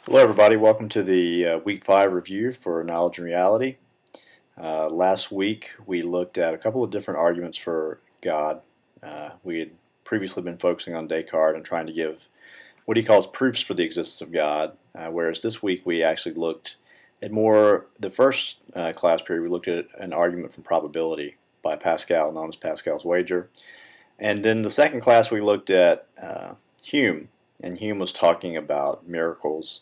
Hello everybody, welcome to the Week 5 review for Knowledge and Reality. Last week we looked at a couple of different arguments for God. We had previously been focusing on Descartes and trying to give what he calls proofs for the existence of God, whereas this week we actually looked at the first class period we looked at an argument from probability by Pascal, known as Pascal's wager. And then the second class we looked at Hume, and Hume was talking about miracles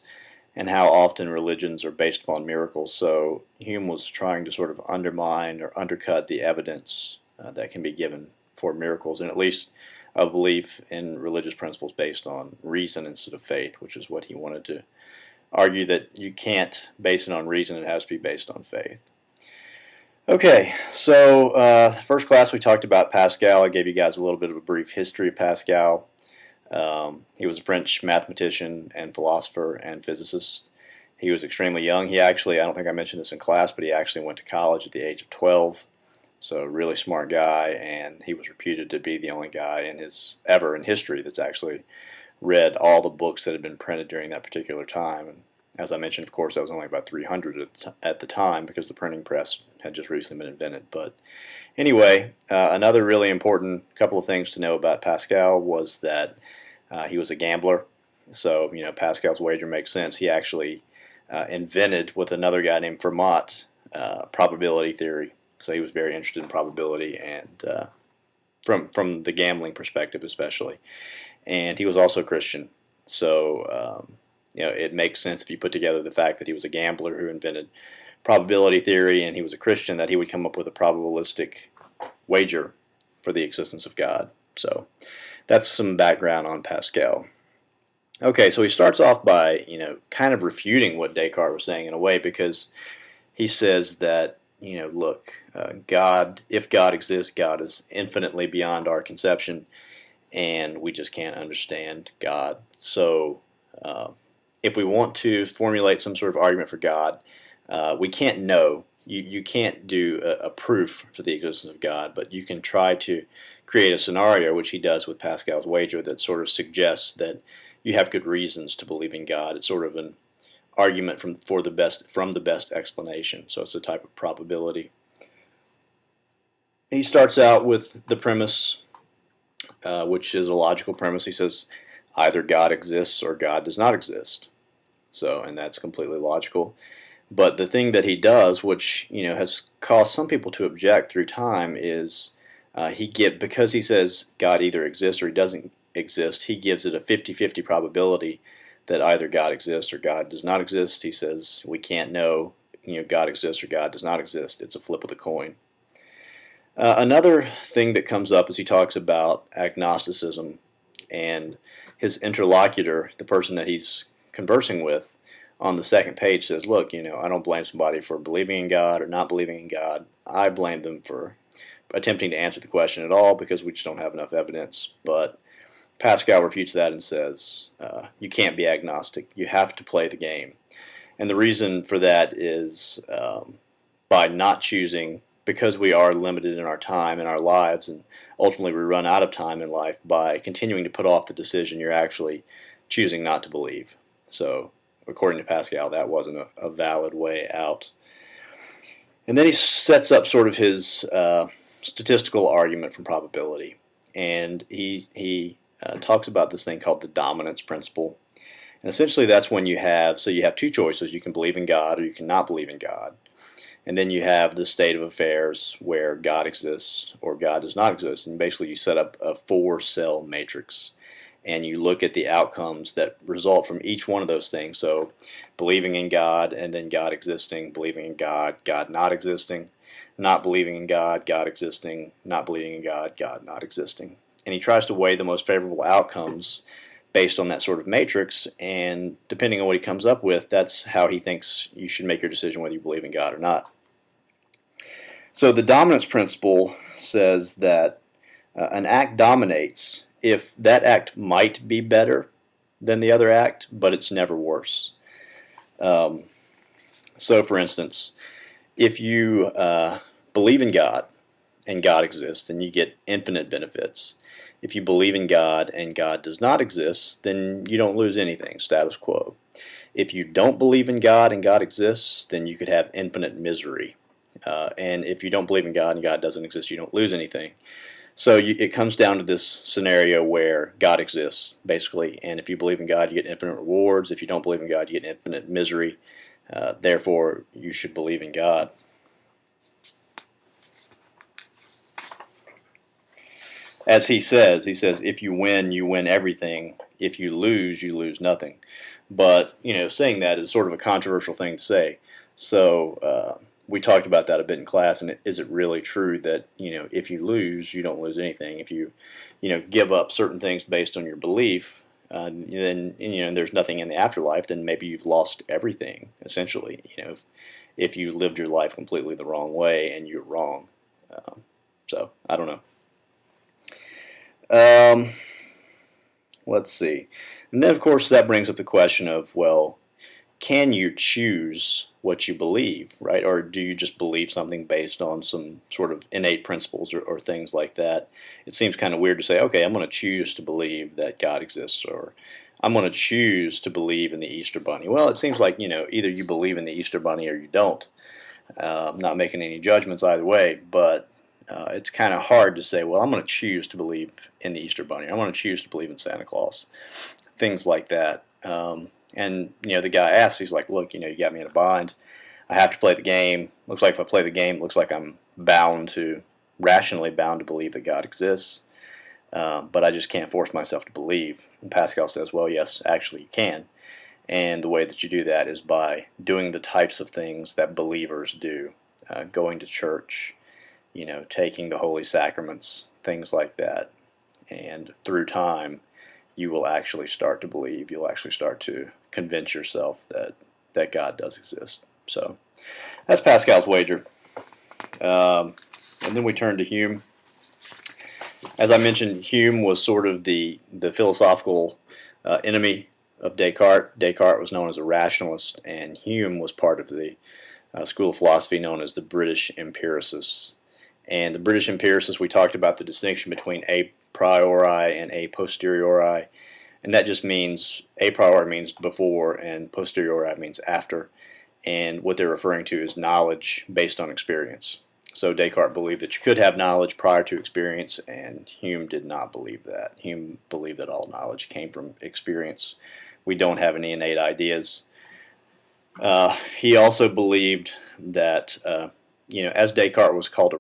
and how often religions are based upon miracles. So Hume was trying to sort of undermine or undercut the evidence that can be given for miracles, and at least a belief in religious principles based on reason instead of faith, which is what he wanted to argue, that you can't base it on reason, it has to be based on faith. Okay, so first class we talked about Pascal. I gave you guys a little bit of a brief history of Pascal. He was a French mathematician and philosopher and physicist. He was extremely young. He actually, I don't think I mentioned this in class, but he actually went to college at the age of 12. So a really smart guy, and he was reputed to be the only guy ever in history that's actually read all the books that had been printed during that particular time. And as I mentioned, of course, that was only about 300 at the time because the printing press had just recently been invented. But anyway, another really important couple of things to know about Pascal was that he was a gambler. So, Pascal's wager makes sense. He actually invented, with another guy named Fermat, probability theory. So he was very interested in probability, and from the gambling perspective especially. And he was also a Christian. So, it makes sense if you put together the fact that he was a gambler who invented probability theory and he was a Christian, that he would come up with a probabilistic wager for the existence of God. So that's some background on Pascal. Okay, so he starts off by, kind of refuting what Descartes was saying in a way, because he says that, look, God, if God exists, God is infinitely beyond our conception, and we just can't understand God. So if we want to formulate some sort of argument for God, we can't know. You can't do a proof for the existence of God, but you can try to create a scenario, which he does with Pascal's wager, that sort of suggests that you have good reasons to believe in God. It's sort of an argument from the best explanation. So it's a type of probability. He starts out with the premise, which is a logical premise. He says either God exists or God does not exist. So, and that's completely logical. But the thing that he does, which has caused some people to object through time, is because he says God either exists or he doesn't exist, he gives it a 50-50 probability that either God exists or God does not exist. He says we can't know, God exists or God does not exist. It's a flip of the coin. Another thing that comes up is he talks about agnosticism, and his interlocutor, the person that he's conversing with, on the second page says, look, I don't blame somebody for believing in God or not believing in God. I blame them for attempting to answer the question at all because we just don't have enough evidence. But Pascal refutes that and says, you can't be agnostic. You have to play the game. And the reason for that is by not choosing, because we are limited in our time and our lives, and ultimately we run out of time in life, by continuing to put off the decision, you're actually choosing not to believe. So according to Pascal, that wasn't a valid way out. And then he sets up sort of his statistical argument from probability. And he talks about this thing called the dominance principle. And essentially that's when you have two choices. You can believe in God or you can not believe in God. And then you have the state of affairs where God exists or God does not exist. And basically you set up a 4-cell matrix, and you look at the outcomes that result from each one of those things. So believing in God, and then God existing, believing in God, God not existing, not believing in God, God existing, not believing in God, God not existing. And he tries to weigh the most favorable outcomes based on that sort of matrix, and depending on what he comes up with, that's how he thinks you should make your decision whether you believe in God or not. So the dominance principle says that an act dominates if that act might be better than the other act, but it's never worse. So for instance, if you believe in God and God exists, then you get infinite benefits. If you believe in God and God does not exist, then you don't lose anything, status quo. If you don't believe in God and God exists, then you could have infinite misery. And if you don't believe in God and God doesn't exist, you don't lose anything. So it comes down to this scenario where God exists, basically. And if you believe in God, you get infinite rewards. If you don't believe in God, you get infinite misery. Therefore, you should believe in God. As he says, if you win everything. If you lose nothing. But, saying that is sort of a controversial thing to say. So we talked about that a bit in class, and is it really true that, if you lose, you don't lose anything? If you, give up certain things based on your belief, then, there's nothing in the afterlife, then maybe you've lost everything, essentially, if you lived your life completely the wrong way and you're wrong. So, I don't know. Let's see. And then, of course, that brings up the question of, well, can you choose what you believe, right? Or do you just believe something based on some sort of innate principles or things like that? It seems kind of weird to say, okay, I'm going to choose to believe that God exists, or I'm going to choose to believe in the Easter Bunny. Well, it seems like, either you believe in the Easter Bunny or you don't. I'm not making any judgments either way, but it's kind of hard to say, well, I'm going to choose to believe in the Easter Bunny. I'm going to choose to believe in Santa Claus. Things like that. And, the guy asks, he's like, look, you got me in a bind. I have to play the game. Looks like if I play the game, it looks like I'm rationally bound to believe that God exists. But I just can't force myself to believe. And Pascal says, well, yes, actually you can. And the way that you do that is by doing the types of things that believers do. Going to church, taking the holy sacraments, things like that. And through time, you will actually start to believe. You'll actually start to convince yourself that God does exist. So that's Pascal's wager. And then we turn to Hume. As I mentioned, Hume was sort of the philosophical enemy of Descartes. Descartes was known as a rationalist, and Hume was part of the school of philosophy known as the British empiricists. And the British empiricists, we talked about the distinction between a priori and a posteriori, and that just means a priori means before and posteriori means after, and what they're referring to is knowledge based on experience. So Descartes believed that you could have knowledge prior to experience, and Hume did not believe that. Hume believed that all knowledge came from experience. We don't have any innate ideas. He also believed that, as Descartes was called a